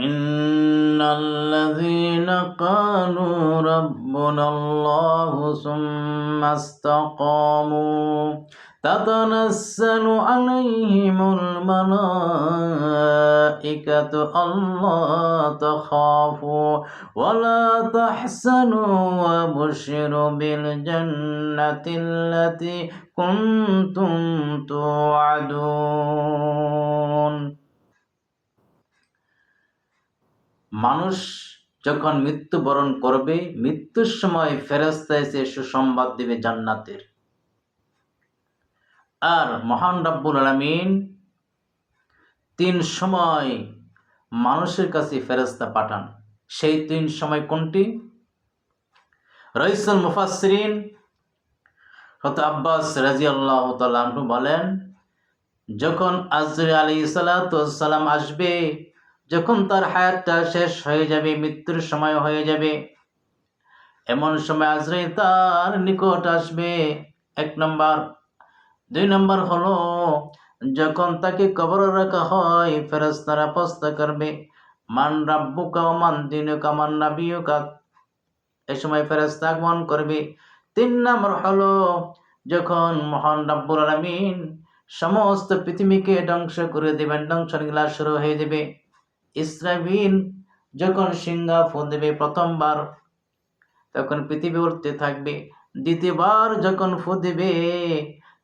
ইন্নাল্লাযীনা ক্বালু রাব্বুনাল্লাহু সুম্মা ইসতাকামু তাতানাজ্জালু আলাইহিমুল মালাঈকাতু আল্লা তাখাফু ওয়া লা তাহজানু ওয়া বাশশিরু বিল জান্নাতিল্লাতী কুনতুম তুআদুন। মানুষ যখন মৃত্যুবরণ করবে, মৃত্যুর সময় ফেরেশতা এসে সুসংবাদ দিবে জান্নাতের। আর মহান রব্বুল আলামিন 3 সময় মানুষের কাছে ফেরেশতা পাঠান। সেই 3 সময় কোনটি? রাইসুল মুফাসসিরিন হযরত আব্বাস রাদিয়াল্লাহু তাআলা আনহু বলেন, যখন আজরাইল আলাইহিস সালাতু ওয়াস সালাম আসবে, যখন তার হায়াতটা শেষ হয়ে যাবে, মৃত্যুর সময় হয়ে যাবে, এমন সময় আজরাইল তার নিকট আসবে। 1 নম্বর। 2 নম্বর হলো যখন তাকে কবরে রাখা হয়, ফেরেশতারা প্রশ্ন করবে, মান রাব্বুকা ওয়া মান দীনুকা মান নাবিয়ুকা। এই সময় ফেরেশতা আগমন করবে। 3 নম্বর হলো যখন মহান রব্বুল আলামিন সমস্ত পৃথিবীকে ধ্বংস করে দেবেন, ধ্বংসলীলা শুরু হয়ে যাবে। ইসরাফিল যখন সিংহা ফু দেবে প্রথমবার, তখন পৃথিবী উঠতে থাকবে। দ্বিতীয়বার যখন ফু দিবে,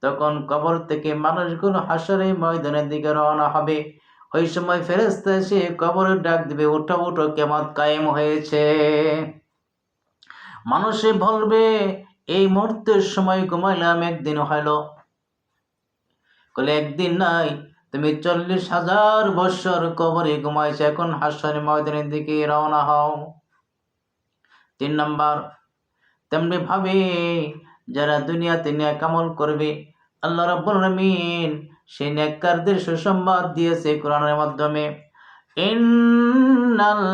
তখন কবর থেকে মানুষগুলো হাসরের ময়দানের দিকে রওনা হবে। ওই সময় ফেরেশতা এসে কবরে ডাক দিবে, উঠো উঠো, কিয়ামত কায়েম হয়েছে। মানুষে বলবে, এই মুহূর্তের সময় ঘুমাইলাম, একদিন হইল। বলে একদিন নাই, তুমি 40,000 বছর কবরে ঘুমাইছো, এখন হাসরের ময়দানের দিকে রওনা হও। 3 নম্বর, তেমনি ভাবে যারা দুনিয়াতে নেক আমল করবে, আল্লাহ রাব্বুল আলামিন সেই নেককারদের সুসংবাদ দিয়েছে কোরআনের মাধ্যমে। ইন্নাল্লাযীনা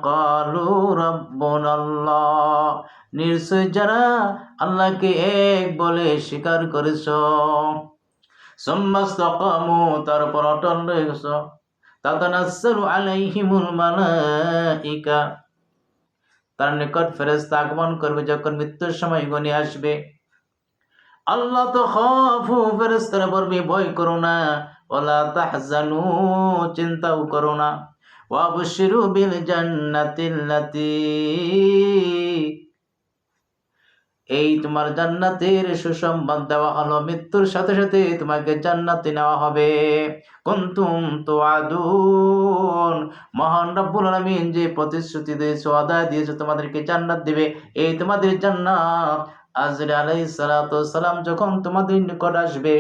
ক্বালু রাব্বুনাল্লাহ, নিশ্চয় যারা আল্লাহকে এক বলে স্বীকার করেছো, সুম্মা ইসতাকামু, তারপর অটল রয়েছো, তাতানাজ্জালু আলাইহিমুল মালাঈকা, তার নিকট ফেরেশতা আগমন করবে যখন মৃত্যুর সময় গণে আসবে। আল্লাহ তাখাফু, ফেরেশতারা বলবে ভয় করো না, ওয়ালা তাহজানু, চিন্তাও করো না, ওয়া বাশশিরু বিল জান্নাতিল্লাতী, এই তোমার জান্নাতের সুসংবাদ দেওয়া হলো, মৃত্যুর সাথে সাথে তোমাকে জান্নাতে নেওয়া হবে। কুনতুম তুআদুন, মহান রব্বুল আলামিন যে প্রতিশ্রুতি দিয়েছে, ওয়াদা দিয়েছে তোমাদেরকে জান্নাত দিবে, এই তোমাদের জান্নাত। আজরাইল আলাইহিস সালাতু ওয়াস সালাম যখন তোমাদের নিকট আসবে,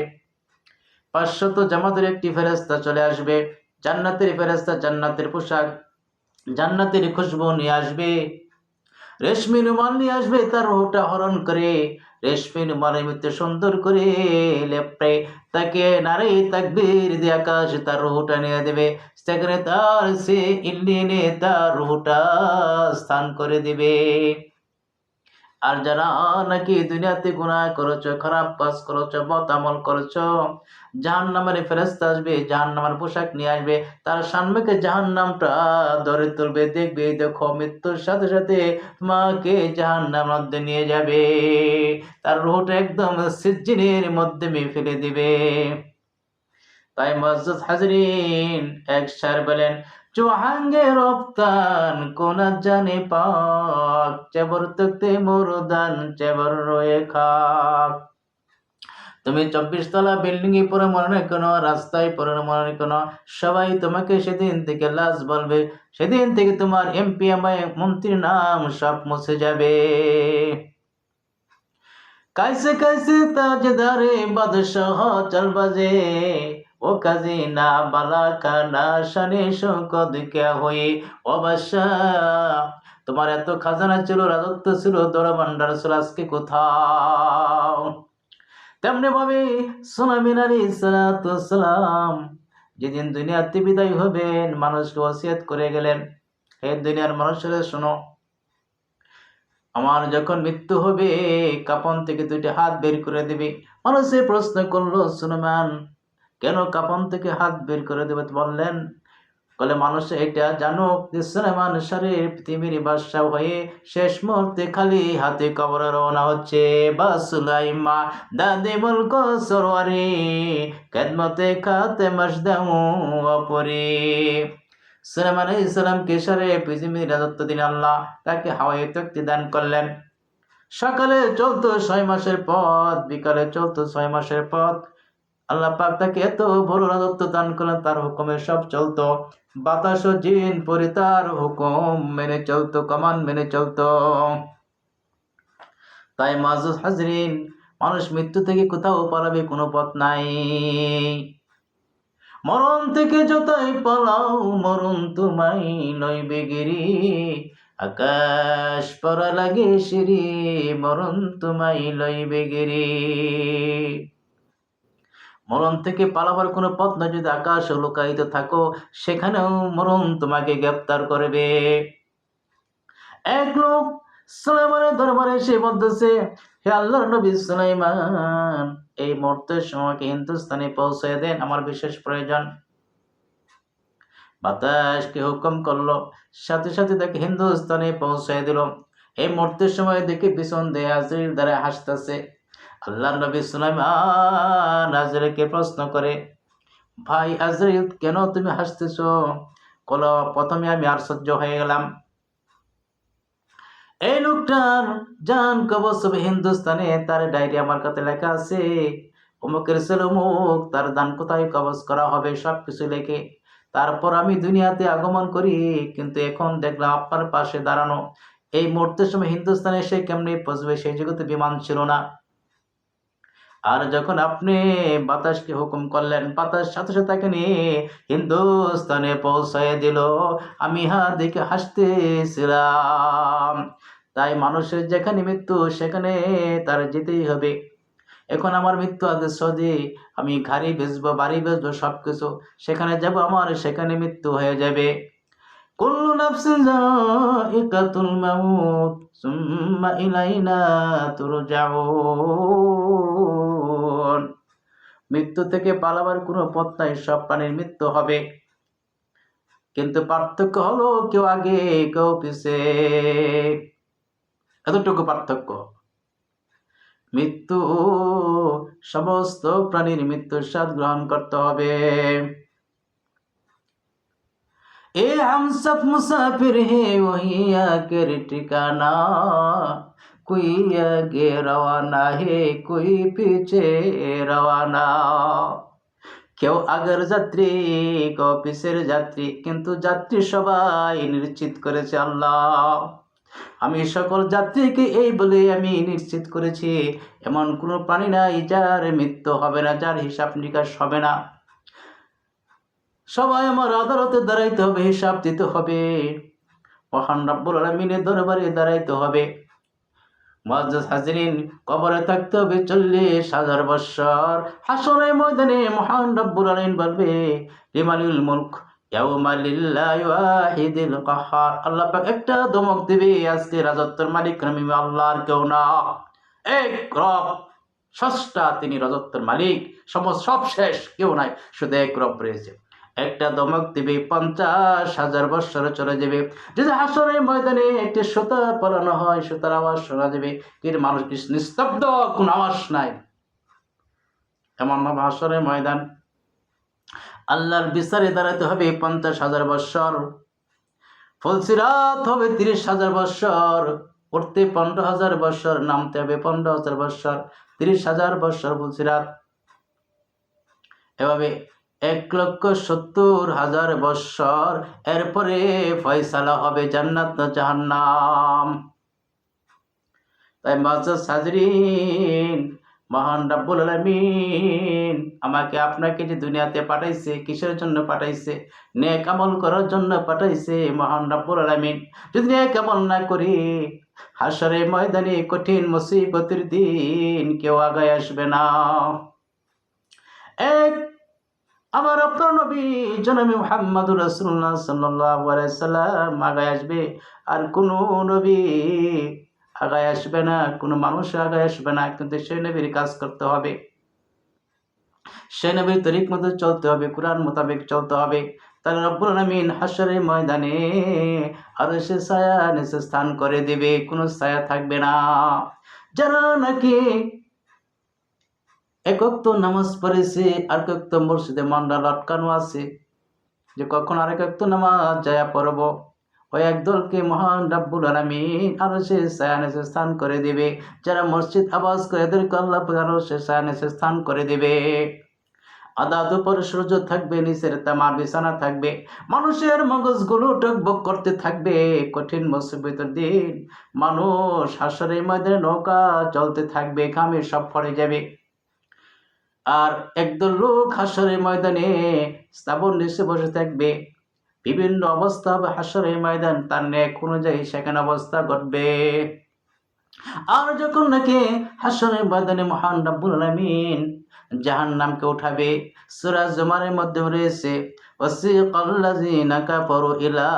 500 জামাতের একটি ফেরেশতা চলে আসবে, জান্নাতের ফেরেশতা, জান্নাতের পোশাক, জান্নাতের খুশবু নিয়ে আসবে, রেশমি রুমাল নিয়ে আসবে, তার রূহটা হরণ করে রেশমি রুমালের মধ্যে সুন্দর করে লেপটে তাকে নারে তাকবীর দিয়ে আকাশ তার রূহটা নিয়ে দেবে। সেখানে তার সে ইল্লিনে তার রূহটা স্থান করে দিবে। আর যারা নাকি দুনিয়াতে গুনাহ করেছো, খারাপ কাজ করেছো, বদ আমল করেছো, জাহান্নামের ফেরেশতা আসবে, জাহান্নামের পোশাক নিয়ে আসবে, তার সামনে জাহান্নামটা ধরে তুলবে, দেখবে দেখো মৃত্যুর সাথে সাথে তোমাকে জাহান্নামের মধ্যে নিয়ে যাবে, তার রূহটা একদম সিজ্জিনের মধ্যে ফেলে দিবে। তাই মুআজ্জাজ হাজরিন, এক শায়ের বলেন, চুহাঙ্গে রপ্তান কোনা জানে পাক, চেবর তক্তে মুরদান চেবর রয়ে খাক। তুমি 24 তলা বিল্ডিং এ পড়ে মনে কেন, রাস্তায় পড়ে মনে কেন, সবাই তোমাকে সেদিন থেকে লাশ বলবে, সেদিন থেকে তোমার এমপি মন্ত্রীর নাম সব মুছে যাবে। কাইসে কাইসে তাজদারে বাদশাহ চল বাজে, ও কাজী না বালা কানা শানে শৌকত কে হয়ে, ও বাদশাহ তোমার এত খাজানা ছিল, রাজত্ব ছিল, দরবান্ডার ছিল, আজকে কোথাও? তেমনি ভাবে সুলাইমান আলাইহিস সালাতু ওয়াস সালাম যেদিন দুনিয়াতে বিদায় হবেন, মানুষকে ওসিয়ত করে গেলেন, হে দুনিয়ার মানুষেরা শোনো, আমার যখন মৃত্যু হবে, কাফন থেকে 2টি হাত বের করে দিবে। মানুষে প্রশ্ন করলো, সুলাইমান কেন কাফন থেকে হাত বের করে দেবে? বললেন, বলে মানুষ এটা জানুক যে সুলাইমান শরীর পৃথিবীর বাদশাহ হয়ে শেষ মুহূর্তে খালি হাতে কবরে রওনা হচ্ছে। বা সুলাইমান দাদে মুলক সরওয়ারি খেদমতে খাতে মজদাউ অপরে। সুলাইমান আলাইহিস সালামকে সারে পৃথিবীর রাজত্ব দিন আল্লাহ তাকে হাওয়ায় তক্তি দান করলেন। সকালে চলতো 6 মাসের পথ, বিকালে চলতো 6 মাসের পথ। আল্লাহ পাক তাকে এত বড় রাজত্ব দান করলেন, তার হুকুমে সব চলতো। বাতাস ও জিন পরে তার হুকুম মেনে চলতো, কমান মেনে চলতো। তাই মাযুজ হাজরিন, মানুষ মৃত্যু থেকে কোথাও পালাবে, কোনো পথ নাই। মরণ থেকে যতই পালাও মরণ তোমায় লইবে গিরি, আকাশ পরা লাগে সিঁড়ি মরণ তোমায় লইবে গিরি। মরণ থেকে পালাবার কোনো পথ নয়, যদি আকাশ লুকায়িত থাকো সেখানেও মরণ তোমাকে গ্রেপ্তার করবে। এক লোক সুলাইমানের দরবারে এসে বলতেছে, হে আল্লাহর নবী সুলাইমান, এই মুহূর্তের সময়কে হিন্দুস্তানে পৌঁছে দেন, আমার বিশেষ প্রয়োজন। বাতাসকে হুকুম করলো, সাথে সাথে তাকে হিন্দুস্তানে পৌঁছে দিল। এই মুহূর্তের সময় দেখে পিছন দিয়ে আজরাইল দ্বারা হাসতেছে। আল্লাহর নবী সুলাইমান আজরাইলকে প্রশ্ন করে, ভাই আজরাইল, কেন তুমি হাসতেছ? বলো, প্রথমে আমি আশ্চর্য হয়ে গেলাম, এই লোকটার জান কবজ হবে হিন্দুস্তানে, তার ডায়েরি আমার কাছে লেখা আছে, অমুকের ছেলে অমুক, তার দান কোথায় কবজ করা হবে সবকিছু লেখে। তারপর আমি দুনিয়াতে আগমন করি, কিন্তু এখন দেখলাম আপনার পাশে দাঁড়ানো। এই মুহূর্তের সময় হিন্দুস্তানে এসে কেমনে পৌঁছবে, সেই জগতে বিমান ছিল না। আর যখন আপনি বাতাসকে হুকুম করলেন, বাতাস সাথে সাথে তাকে নিয়ে হিন্দুস্তানে পৌঁছায় দিল। আমি দেখে হাসতেছিলাম। তাই মানুষের যেখানে মৃত্যু সেখানে তার যেতেই হবে। এখন আমার মৃত্যু আগে সৌদি, আমি গাড়ি বেচবো, বাড়ি বেচবো, সবকিছু সেখানে যাব, আমার সেখানে মৃত্যু হয়ে যাবে। কুল্লু নাফসিন যায়িকাতুল মাউত সুম্মা ইলাইনা তুরজাউন। মৃত্যু থেকে পালাবার কোনো পথ নাই, সব প্রাণীর মৃত্যু হবে, কিন্তু পার্থক্য হলো কেউ আগে কেউ পিছে, এতটুকু পার্থক্য। মৃত্যু, সমস্ত প্রাণীর মৃত্যুর স্বাদ গ্রহণ করতে হবে। ए हम सब मुसाफिर हैं वही आकर ठिकाना, कोई आगे रवाना है कोई पीछे रवाना। কেউ আগের যাত্রী, কেউ পিছের যাত্রী, কিন্তু যাত্রী সবাই নিশ্চিত করেছে আল্লাহ। আমি সকল যাত্রীকে এই বলে আমি নিশ্চিত করেছি, এমন কোনো প্রাণী নাই যার মৃত্যু হবে না, যার হিসাব নিকাশ হবে না। সবাই আমার আদালতে দাঁড়াইতে হবে, হিসাব দিতে হবে, মহান রব্বুল আলামিনের দরবারে দাঁড়াইতে হবে। মুআজ্জাজ হাজরিন, কবরে থাকতে হবে 40,000 বৎসর। হাসরের ময়দানে মহান রব্বুল আলামিন বলবে, লিমানিল মুলক ইয়াউমা লিল্লাহি ওয়াহিদিল কাহ্হার। আল্লাহ পাক একটা ধমক দিবে, আজকে রাজত্বের মালিক আমি আল্লাহর কেউ না, এক রব, স্রষ্টা, তিনি রাজত্বের মালিক, সব শেষ, কেউ নাই, শুধু এক রব রয়েছে। একটা ধমক দিবে, 50,000 বৎসরে চলে যাবে। যদি হাসরের ময়দানে একটি সুতা পলানো হয়, সুতার আওয়াজ শোনা যাবে, কিন্তু মানুষ কি নিস্তব্ধ, কোন আওয়াজ নাই। এমন ভাবে হাসরের ময়দান, আল্লাহর বিচারে দাঁড়াতে হবে 50,000 বৎসর, ফুলসিরাত হবে 30,000 বৎসর, উঠতে 15,000 বৎসর, নামতে হবে 15,000 বৎসর, 30,000 বৎসর ফুলসিরাত। এভাবে 1,70,000 বৎসর, এরপরে ফয়সালা হবে জান্নাত না জাহান্নাম। তাই মুআজ্জাজ হাজরিন, মহান রব্বুল আলামিন আমাকে আপনাকে যে দুনিয়াতে পাঠাইছে, কিসের জন্য পাঠাইছে? নেক আমল করার জন্য পাঠাইছে মহান রব্বুল আলামিন। যদি নেক আমল না করি, হাসরের ময়দানে কঠিন মুসিবতের দিন কেউ আগায় আসবে না। এক আমার আপনার নবী জনাবে মুহাম্মদুর রাসূলুল্লাহ সাল্লাল্লাহু আলাইহি সাল্লাম আগায় আসবে, আর কোনো নবী আগায় আসবে না, কোনো মানুষ আগায় আসবে না। কিন্তু সেই নবীর কাজ করতে হবে, সেই নবীর তরিক মতো চলতে হবে, কুরআন মোতাবেক চলতে হবে। তাহলে রব্বুল আলামিন হাশরের ময়দানে আরশের ছায়া নিচে স্থান করে দিবে, কোনো ছায়া থাকবে না। যারা নাকি একক তো নামাজ পড়েছে, আর একক তো মসজিদে মান্ডা লটকানো আছে যে কখন আর একক তো নামাজ যায়া পড়ব, ওই একদলকে মহান রাব্বুল আলামিন আরশের ছায়া নিচে স্থান করে দিবে। যারা মসজিদ আবাদ করে এদেরকে আল্লাহ পাক আরশের ছায়া নিচে স্থান করে দিবে। আদাত উপর সূর্য থাকবে, নিচের তামার বিছানা থাকবে, মানুষের মগজগুলো টকবক করতে থাকবে। কঠিন মুসিবতের দিন মানুষ হাসরের ময়দানে নৌকা চলতে থাকবে, ঘামে সব পড়ে যাবে। আর একদল লোক হাসরের ময়দানে স্থাবর নিচে বসে থাকবে, বিভিন্ন অবস্থা হবে হাসরের ময়দান, তার ন্যাক অনুযায়ী সেখানে অবস্থা ঘটবে। আর যখন নাকি হাসরের ময়দানে মহান রাব্বুল আলামিন জাহান্নামকে উঠাবে, সূরা জুমারের মধ্যে রয়েছে ওয়াসিকাল্লাযিনা কাফারু ইলা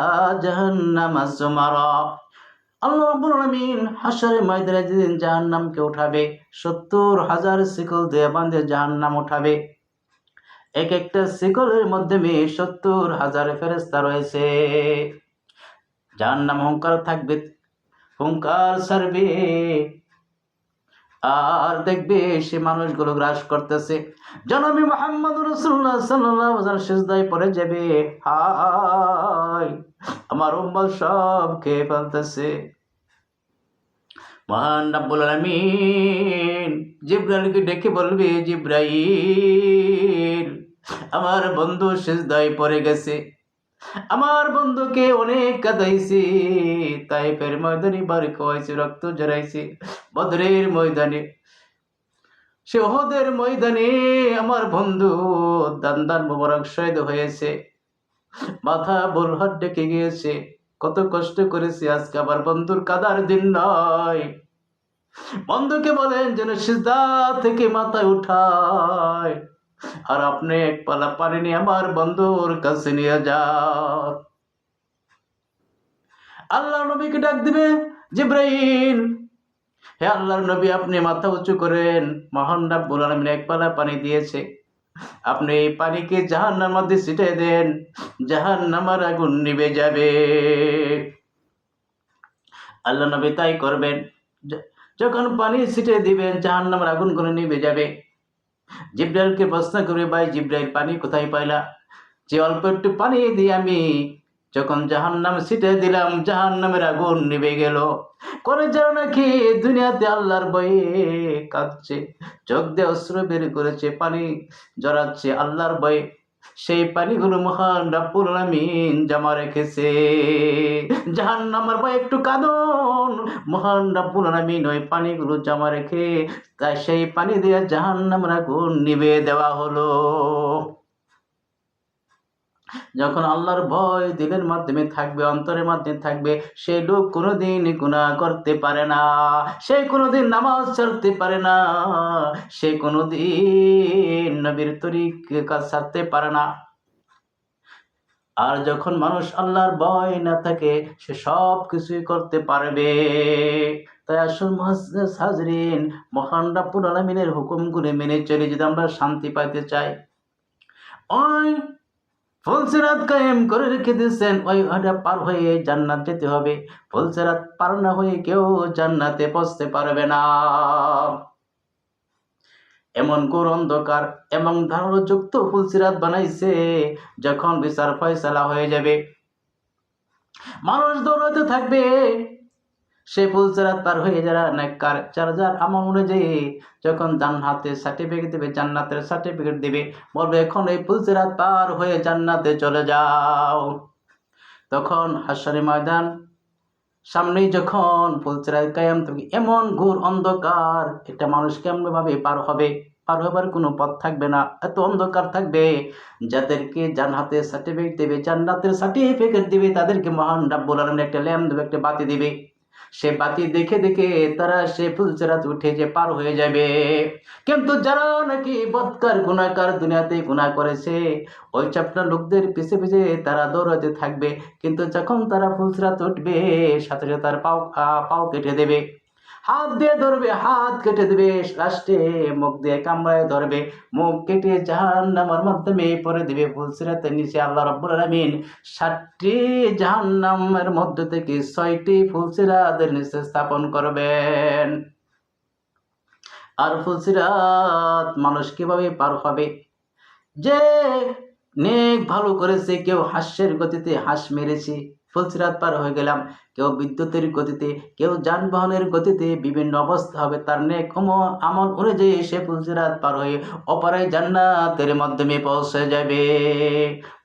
জাহান্নামা যুমারা। আল্লাহ রাব্বুল আলামিন হাসরের ময়দানে যেদিন জাহান্নামকে উঠাবে 70,000 শিকল দিয়ে বাঁধে জাহান্নাম উঠাবে। এক একটা শিকলের মধ্যে 70,000 ফেরেশতা রয়েছে। জাহান্নাম হুঙ্কার থাকবে, হুঙ্কার ছাড়বে, আর দেখবে সে মানুষগুলো গ্রাস করতেছে। জনাবি মুহাম্মদ রাসূলুল্লাহ সাল্লাল্লাহু আলাইহি ওয়াসাল্লাম সিজদায় পড়ে যাবে, হায় আমার উম্মত সব খেয়ে ফেলতেছে। মহান রাব্বুল আলামিন জিবরাইলকে ডেকে বলবে, জিবরাইল আমার বন্ধু সিজদায় পড়ে গেছে, আমার বন্ধুকে অনেক কাঁদাইছি, তাইফের ময়দানে বাড়ি খাওয়াইছি, রক্ত জড়াইছি, বদরের ময়দানে, সে উহুদের ময়দানে আমার বন্ধু দান্দান মোবারক শহীদ হয়েছে, মাথা বোলহাট ডেকে গিয়েছে, কত কষ্ট করেছি, আজকে আমার বন্ধুর কাদার দিন নয়। বন্ধুকে বলেন যেন সিজদা থেকে মাথায় উঠায়, আর আপনি এক পালা পানি নিয়ে আমার বন্ধুর কাছে নিয়ে যান। আল্লাহ নবীকে ডাক দিবে, জিবরাইল হে আল্লাহর নবী আপনি মাথা উঁচু করেন, মহান রাব্বুল আলামিন এক পালা পানি দিয়েছে, আপনি এই পানিকে জাহান্নামের মধ্যে ছিটিয়ে দেন, জাহান্নামের আগুন নিভে যাবে। আল্লাহ নবী তাই করবেন। যখন পানি ছিটিয়ে দিবেন জাহান্নামের আগুনগুলো নিভে যাবে। জিবরাইলকে প্রশ্ন করবে, ভাই জিবরাইল পানি কোথায় পাইলা? যে অল্প একটু পানি দিয়ে আমি যখন জাহান্নাম ছিটিয়ে দিলাম জাহান্নামের আগুন নিভে গেল। করে যারা নাকি দুনিয়াতে আল্লাহর ভয়ে কাঁদছে, চোখ দিয়ে অশ্রু বের করেছে, পানি জড়াচ্ছে আল্লাহর ভয়ে, সেই পানিগুলো মহান রাব্বুল আলামিন জমা রেখেছে। জাহান্নামের ভয়ে একটু কাঁদুন, মহান রাব্বুল আলামিন ওই পানিগুলো জমা রেখে তাই সেই পানি দিয়ে জাহান্নামের আগুন নিভে দেওয়া হলো। যখন আল্লাহর ভয় দিলের মাধ্যমে থাকবে, অন্তরের মাধ্যমে থাকবে, সেই লোক কোনোদিন গুনাহ করতে পারে না, সে কোনোদিন নামাজ ছাড়তে পারে না, সে কোনোদিন নবীর তরিকা ছাড়তে পারে না। আর যখন মানুষ আল্লাহর ভয় না থাকে সে সব কিছুই করতে পারবে। তাই আসল মুআজ্জাজ হাজরিন, মহান রাব্বুল আলামিনের হুকুমগুলো মেনে চলে যদি আমরা শান্তি পাইতে চাই, ওই ফুলসিরাত কায়েম করে রেখে দিয়েছেন, ওইটা পার হয়ে জান্নাত যেতে হবে। ফুলসিরাত পার না হয়ে কেউ জান্নাতে পৌঁছতে পারবে না। এমন ঘোর অন্ধকার এবং ধারণযুক্ত ফুলসিরাত বানাইছে, যখন বিচার ফয়সালা হয়ে যাবে মানুষ দৌড়াতে থাকবে, সে ফুলসিরাত পার হয়ে যারা নেককার যার আমল অনুযায়ী যখন জান্নাতে সার্টিফিকেট দিবে, জান্নাতের সার্টিফিকেট দিবে, বলবে এখন এই ফুলসিরাত পার হয়ে জান্নাতে চলে যাও। তখন হাশরের ময়দান সামনেই যখন ফুলসিরাত কায়েম থাকবে, এমন ঘোর অন্ধকার একটা মানুষ কেমন ভাবে পার হবে, পার হবার কোনো পথ থাকবে না, এত অন্ধকার থাকবে। যাদেরকে জান্নাতের সার্টিফিকেট দেবে, জান্নাতের সার্টিফিকেট দিবে, তাদেরকে মহান রাব্বুল আলামিন একটা ল্যাম্প দেবে, একটা বাতি দিবে, সে বাতি দেখে দেখে তারা সে ফুলসিরাত উঠে যে পার হয়ে যাবে। কিন্তু যারা নাকি বদকার গুনাহগার দুনিয়াতে গুনাহ করেছে, ওই চাপটা লোকদের পিছে পিছে তারা দৌড়াতে থাকবে, কিন্তু যখন তারা ফুলসিরাত উঠবে সাথে সাথে তার পাও কেটে দেবে, হাত দিয়ে ধরবে, হাত কেটে দেবে, লাস্টে মুখ দিয়ে কামড়ায় ধরবে, মুখ কেটে জাহান্নামের মাধ্যমে পরে দিবে ফুলসিরাতের নিচে। আল্লাহ রাব্বুল আলামিন 7টি জাহান্নামের মধ্য থেকে 6টি ফুলসিরাতের নিচে স্থাপন করবেন। আর ফুলসিরাত মানুষ কিভাবে পার হবে? যে নেক ভালো করেছে, কেউ হাস্যের গতিতে হাঁস মেরেছে, ফুলসিরাত পার হয়ে গেলাম। কেউ বিদ্যুতের গতিতে, কেউ যানবাহনের গতিতে, বিভিন্ন অবস্থা হবে তার নেক আমল অনুযায়ী সে ফুলসিরাত পার হয়ে অপরে জান্নাতের মাধ্যমে পৌঁছে যাবে।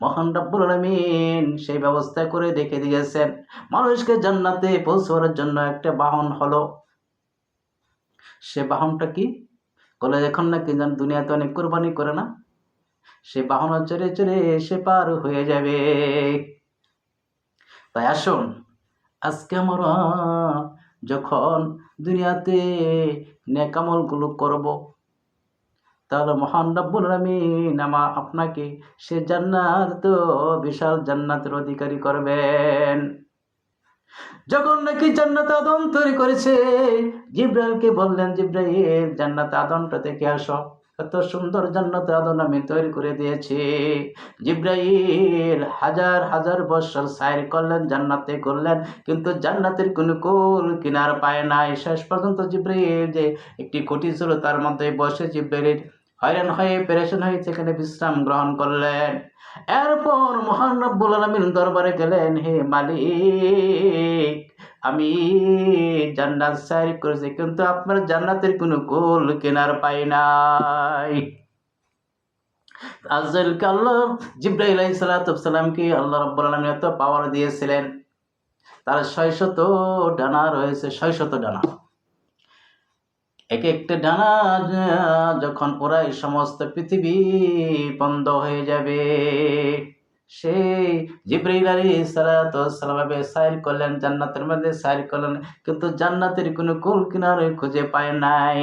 মহান রব্বুল আলামিন সেই ব্যবস্থা করে রেখে দিয়েছেন। মানুষকে জান্নাতে পৌঁছানোর জন্য একটা বাহন হলো। সে বাহনটা কি? বলে এখন নাকি দুনিয়াতে অনেক কোরবানি করে না, সে বাহন চড়ে চড়ে সে পার হয়ে যাবে। তাই আসুন, আজকে আমরা যখন দুনিয়াতে নেক আমলগুলো করব, তাহলে মহান রব্বুল আলামিন আপনাকে সে জান্নাত, বিশাল জান্নাতের অধিকারী করবেন। যখন নাকি জান্নাত আদম তৈরি করেছে, জিব্রাইলকে বললেন, জিব্রাইল জান্নাত আদমটা দেখে আসো, এত সুন্দর জান্নাত আদম আমি তৈরি করে দিয়েছি। জিব্রাইল হাজার হাজার বছর সাইর করলেন, জান্নাতে করলেন, কিন্তু জান্নাতের কোনো কুল কিনার পায় নাই। শেষ পর্যন্ত জিব্রাইল যে একটি খুঁটি ছিল তার মধ্যে বসে জিব্রাইল হয়রান হয়ে পেরেশান হয়ে সেখানে বিশ্রাম গ্রহণ করলেন। এরপর মহান রব্বুল আলামিন দরবারে গেলেন, হে মালিক, আমি জান্নাত সাইর করেছি, কিন্তু আপনার জান্নাতের কোনো কুল কিনার পাই নাই। আজরাইলকে আল্লাহ, জিব্রাইল আলাইহিস সালামকে আল্লাহ রাব্বুল আলামিন এত পাওয়ার দিয়েছিলেন, তার 600 ডানা রয়েছে, 600 ডানা। এক একটা ডানা যখন ওড়ায় সমস্ত পৃথিবী বন্ধ হয়ে যাবে। সেই জিবরাইল আলাইহিস সালাম সাইর করলেন, জান্নাতের মধ্যে সাইর করলেন, কিন্তু জান্নাতের কোনো কুল কিনারে খুঁজে পায় নাই।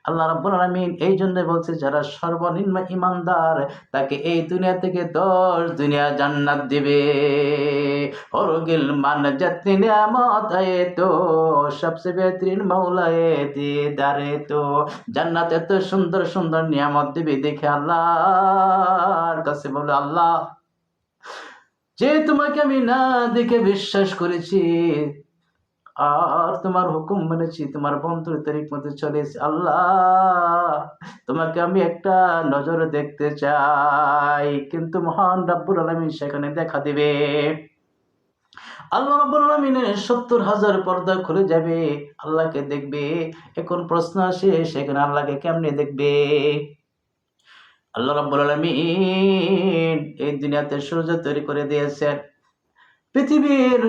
আল্লাহ রাব্বুল আলামিন এই জন্য বলছে, যারা সর্বনিম্ন ইমানদার তাকে এই দুনিয়া থেকে 10 দুনিয়া জান্নাত দিবে। হরগিল মান জাতনি নিয়ামত আয়ে তো সবসে বেহতরিন মৌলায়ে দিদারে তো। জান্নাত এত সুন্দর সুন্দর নিয়ামত দিবে দেখে আল্লাহর কাছে বলে, আল্লাহ, যে তোমাকে আমি না দেখে বিশ্বাস করেছি আর তোমার হুকুম মেনেছি, তোমার বন্ধুর তরিক মধ্যে চলেছি, আল্লাহ তোমাকে আমি একটা নজরে দেখতে চাই। কিন্তু মহান রব্বুল আলামিন সেখানে দেখা দিবে। আল্লাহ রাব্বুল আলামিনের 70,000 পর্দা খুলে যাবে, আল্লাহকে দেখবে। এখন প্রশ্ন আসে, সেখানে আল্লাহকে কেমনে দেখবে? আল্লাহ রাব্বুল আলামিন এই দুনিয়াতে সূর্য তৈরি করে দিয়েছেন। পৃথিবীর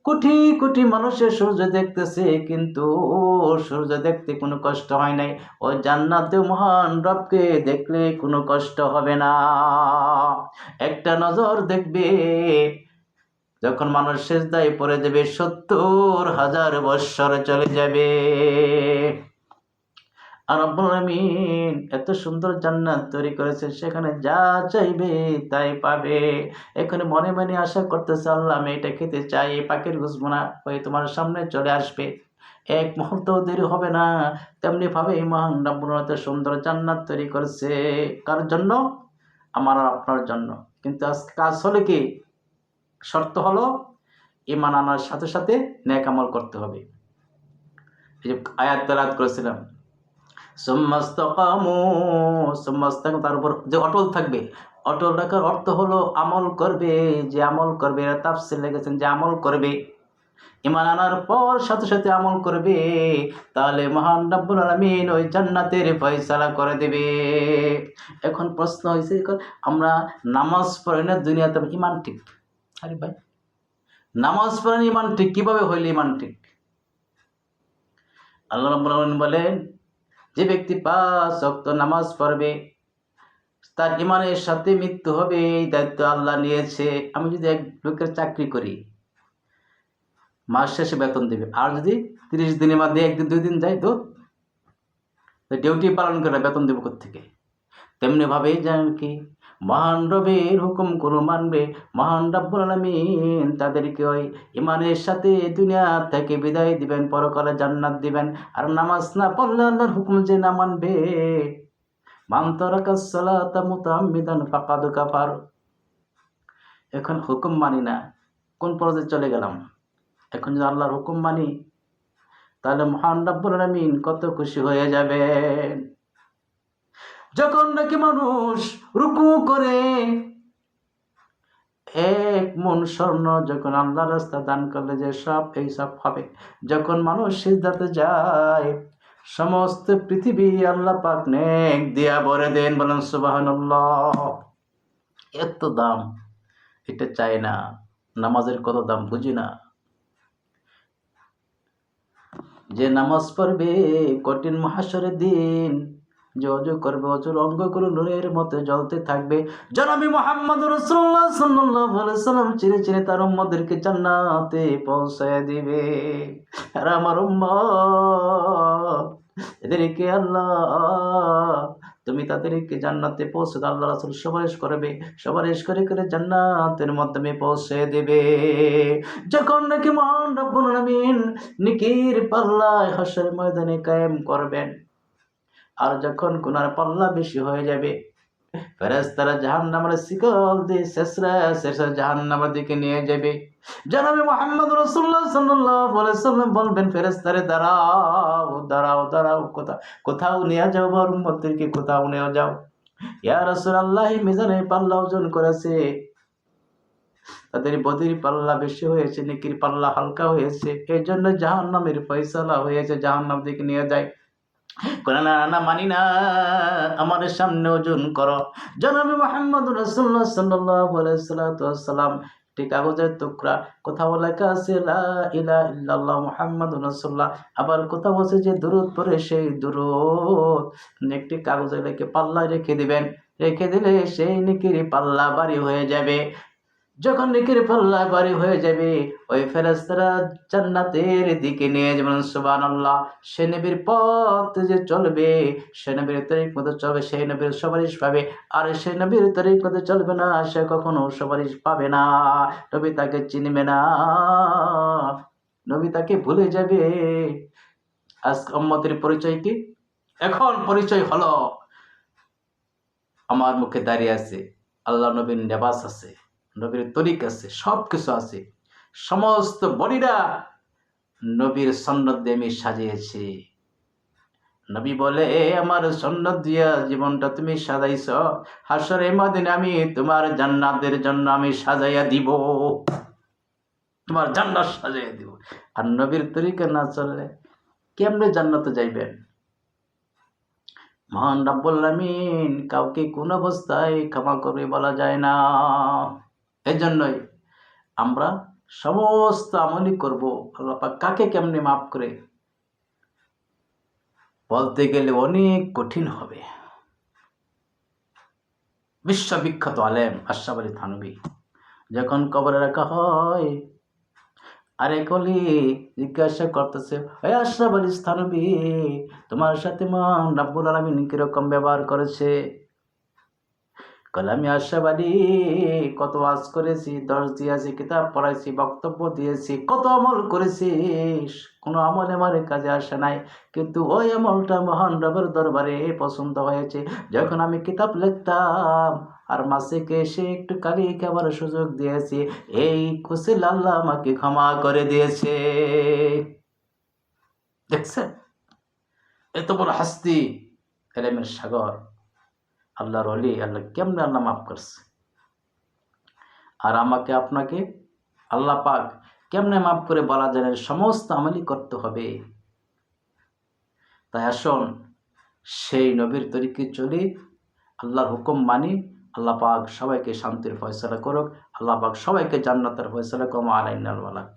কোটি কোটি মানুষের সূর্য দেখতেছে, কিন্তু সূর্য দেখতে কোনো কষ্ট হয় নাই। ও জান্নাতে মহান রবকে দেখলে কোনো কষ্ট হবে না। একটা নজর দেখবে, যখন মানুষ সিজদায় পড়ে যাবে 70,000 বৎসর চলে যাবে। আর রব্বুল আলামিন এত সুন্দর জান্নাত তৈরি করেছে, সেখানে যা চাইবে তাই পাবে। এখানে মনে মনে আশা করতেছে, আল্লাহ আমি এটা খেতে চাই, পাখির গুজমনা হয়ে তোমার সামনে চলে আসবে, এক মুহূর্ত দেরি হবে না। তেমনি ভাবে মহান রব্বুল আলামিন এত সুন্দর জান্নাত তৈরি করেছে, কার জন্য? আমার আর আপনার জন্য। কিন্তু আজকে কাজ হলে কি? শর্ত হলো ঈমান আনার সাথে সাথে নেক আমল করতে হবে। এই যে আয়াত তেলাওয়াত করেছিলাম, তার উপর যে অটল থাকবে। অটল রাখার অর্থ হলো আমল করবে। যে আমল করবে, এরা তাফসীর লিখেছেন, যে আমল করবে, ঈমান আনার পর সাথে সাথে আমল করবে, তাহলে মহান রব্বুল আলামিন ওই জান্নাতের ফয়সালা করে দেবে। এখন প্রশ্ন হয়েছে, আমরা নামাজ পড়ি না দুনিয়াতে, ঈমান ঠিক। আরে ভাই, নামাজ পড়েন ঈমান ঠিক, কিভাবে হইল ঈমান ঠিক? আল্লাহ রাব্বুল আলামিন বলেন, যে ব্যক্তি 5 ওয়াক্ত নামাজ পড়বে তার ঈমানের সাথে মৃত্যু হবে, এই দায়িত্ব আল্লাহ নিয়েছে। আমি যদি এক লোকের চাকরি করি, মাস শেষে বেতন দেবে, আর যদি 30 দিনের মধ্যে 1 দিন 2 দিন যায় তো ডিউটি পালন করে বেতন দেবো কোত্থেকে? তেমনি ভাবেই যেন কি মহান রবের হুকুমগুলো মানবে, মহান রব্বুল আলামিন তাদেরকে ওই ইমানের সাথে দুনিয়া থেকে বিদায় দিবেন, পরকালে জান্নাত দিবেন। আর নামাজ না পড়লে, আল্লাহর হুকুম যে না মানবে, মান তারাকাস সালাতা মুতাআম্মিদান ফাকাদ কাফার। এখন হুকুম মানি না, কোন পর্যায়ে চলে গেলাম? এখন যদি আল্লাহর হুকুম মানি, তাহলে মহান রব্বুল আলামিন কত খুশি হয়ে যাবেন। যখন নাকি মানুষ রুকু করে, 1 মণ স্বর্ণ যখন আল্লাহর রাস্তা দান করলে যে সব, এই সব হবে। যখন মানুষ সিজদাতে যায়, সমস্ত পৃথিবী আল্লাহ পাক নেক দিয়া ভরে দেন। বলেন সুবহানাল্লাহ। এত দাম, এটা চাই না। নামাজের কত দাম বুঝি না। যে নামাজ পড়বে কঠিন মহাশরের দিন, যে অজু করবে, অজুর অঙ্গগুলো নূরের মতো জ্বলতে থাকবে। জনাবি মুহাম্মদ রাসূলুল্লাহ সাল্লাল্লাহু আলাইহি সাল্লাম চিনে চিনে তার উম্মতদেরকে জান্নাতে পৌঁছায় দিবে। আর আমার উম্মত, এদেরকে আল্লাহ, তুমি তাদেরকে জান্নাতে পৌঁছে দাও। আল্লাহ রাসূল সুপারিশ করবে, সুপারিশ করে করে জান্নাতের মাধ্যমে পৌঁছে দেবে। যখন নাকি মহান রব্বুল আলামিন নেকির পাল্লায় হাশর ময়দানে কায়েম করবেন, আর যখন গুনার পাল্লা বেশি হয়ে যাবে, ফেরেশতারা জাহান্নামের শিকল দিয়ে শেষরা জাহান্নামের দিকে নিয়ে যাবে। জনাবে মুহাম্মদ রাসূলুল্লাহ সাল্লাল্লাহু আলাইহি সাল্লাম বলবেন, ফেরেশতারে দাঁড়াও দাঁড়াও দাঁড়াও, কোথাও নিয়ে যাও, আমার উম্মতদেরকে কোথাও নিয়ে যাও। ইয়া রাসূলুল্লাহ, মিজানের পাল্লা ওজন করেছে, তাদের বদির পাল্লা বেশি হয়েছে, নেকির পাল্লা হালকা হয়েছে, এই জন্য জাহান্নামের ফয়সালা হয়েছে, জাহান্নাম দিকে নিয়ে যায়। না না, মানি না, আমাদের সামনে ওজন করো। জনাবে মুহাম্মদ রাসূলুল্লাহ সাল্লাল্লাহু আলাইহি ওয়াসাল্লাম একটি কাগজের টুকরা, কোথাও লেখা আছে লা ইলাহা ইল্লাল্লাহ মুহাম্মাদুর রাসূলুল্লাহ, আবার কোথাও আছে যে দুরূদ পড়ে, সেই দুরূদ একটি কাগজে লিখে পাল্লায় রেখে দিবেন। রেখে দিলে সেই নেকির পাল্লা ভারী হয়ে যাবে। যখন নেকির পাল্লা ভারী হয়ে যাবে, ওই ফেরেশতারা জান্নাতের দিকে নিয়ে যাবেন। সুবহানাল্লাহ। সে নবীর পথ যে চলবে, সে নবীর তরিক মতো চলবে, সেই নবীর সুপারিশ পাবে। আর সে নবীর তরিক মতো চলবে না, সে কখনো সুপারিশ পাবে না। নবী তাকে চিনবে না, নবী তাকে ভুলে যাবে। আজ উম্মতের পরিচয় কি? এখন পরিচয় হলো, আমার মুখে দাঁড়িয়ে আছে, আল্লাহ নবীর নেবাস আছে, নবীর তরিক আছে, সব কিছু আছে। সমস্ত বডিরা নবীর সন্ন্নত দিয়ে আমি সাজিয়েছি। নবী বলে, আমার সন্ন্নত দিয়া জীবনটা তুমি সাজাইছ, হাসরের ময়দানে আমি তোমার জান্নাতের জন্য আমি সাজাইয়া দিব, তোমার জান্নাত সাজাইয়া দিব। আর নবীর তরিকা না চললে কেমনে জান্নাতে যাইবেন? মহান রব্বুল আলামিন কাউকে কোন অবস্থায় ক্ষমা করবে বলা যায় না। এজন্যই আমরা সমস্ত আমলই করব। আল্লাহ পাক কাকে কেমনে মাফ করে বলতে গেলে অনেক কঠিন হবে। বিশ্ববিখ্যাত আলেম আশরাফ আলী থানভী যখন কবরে রাখা হয়, আরেক অলি জিজ্ঞাসা করতেছে, হে আশরাফ আলী থানভী, তোমার সাথে মহান রব্বুল আলামিন কিরকম ব্যবহার করেছে? আমি আশরাফ আলী কত ওয়াজ করেছি, দর্শ দিয়েছি, কিতাব পড়াইছি, বক্তব্য দিয়েছি, কত আমল করেছি, কোনো আমল আমার কাজে আসে নাই, কিন্তু ওই আমলটা মহান রবের দরবারে পছন্দ হয়েছে। যখন আমি কিতাব লিখতাম আর মাসিকে এসে একটু কালি খাবার সুযোগ দিয়েছি, এই খুশি আল্লাহ আমাকে ক্ষমা করে দিয়েছে। দেখছেন এত বড় হাস্তি, এলেমের সাগর, আল্লাহর ওলি, আল্লাহ কেমনে আল্লাহ মাফ করছে। আর আমাকে আপনাকে আল্লাহ পাক কেমনে মাফ করে বলা যায়, সমস্ত আমলই করতে হবে। তাই আসুন সেই নবীর তরিকে চলি, আল্লাহর হুকুম মানি। আল্লাহ পাক সবাইকে শান্তির ফয়সালা করুক, আল্লাহ পাক সবাইকে জান্নাতের ফয়সালা করুক। আলাইনাল ওয়ালাক।